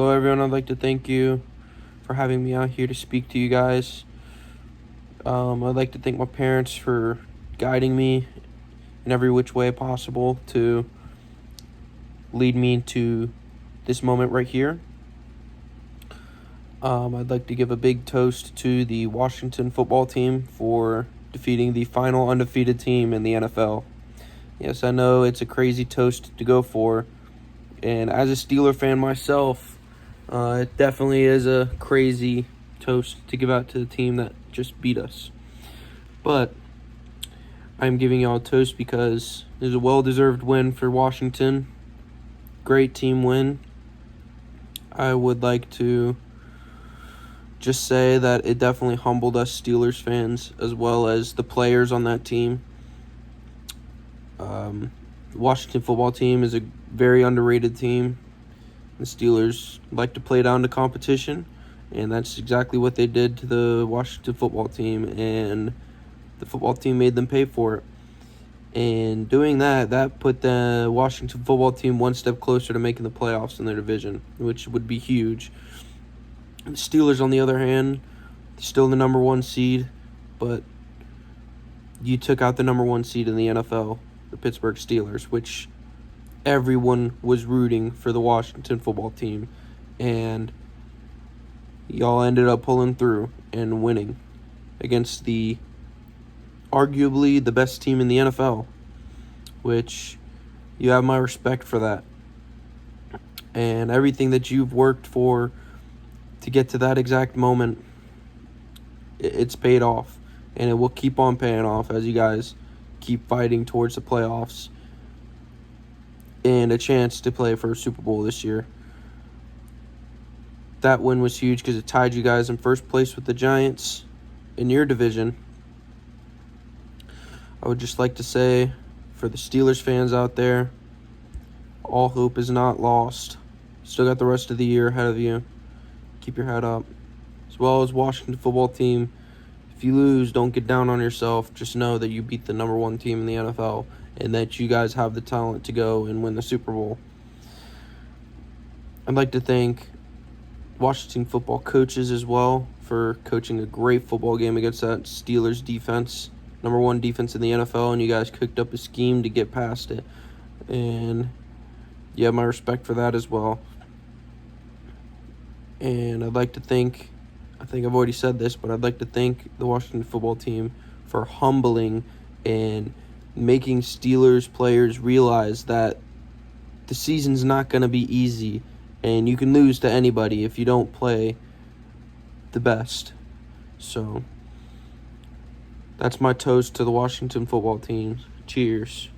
Hello everyone, I'd like to thank you for having me out here to speak to you guys. I'd like to thank my parents for guiding me in every which way possible to lead me to this moment right here. I'd like to give a big toast to the Washington football team for defeating the final undefeated team in the NFL. Yes, I know it's a crazy toast to go for, and as a Steeler fan myself, it definitely is a crazy toast to give out to the team that just beat us. But I'm giving y'all a toast because it was a well-deserved win for Washington. Great team win. I would like to just say that it definitely humbled us Steelers fans as well as the players on that team. The Washington football team is a very underrated team. The Steelers like to play down to competition, and that's exactly what they did to the Washington football team, and the football team made them pay for it. And doing that put the Washington football team one step closer to making the playoffs in their division, which would be huge. The Steelers, on the other hand, still the number one seed, but you took out the number one seed in the NFL, the Pittsburgh Steelers, which everyone was rooting for the Washington football team, and y'all ended up pulling through and winning against the arguably the best team in the NFL, which you have my respect for that. And everything that you've worked for to get to that exact moment, it's paid off, and it will keep on paying off as you guys keep fighting towards the playoffs and a chance to play for a Super Bowl this year. That win was huge because it tied you guys in first place with the Giants in your division. I would just like to say, for the Steelers fans out there, all hope is not lost. Still got the rest of the year ahead of you. Keep your head up. As well as Washington football team, if you lose, don't get down on yourself. Just know that you beat the number one team in the NFL and that you guys have the talent to go and win the Super Bowl. I'd like to thank Washington football coaches as well for coaching a great football game against that Steelers defense. Number one defense in the NFL, and you guys cooked up a scheme to get past it. And you have my respect for that as well. And I'd like to thank, I think I've already said this, but I'd like to thank the Washington football team for humbling and making Steelers players realize that the season's not going to be easy, and you can lose to anybody if you don't play the best. So that's my toast to the Washington football team. Cheers.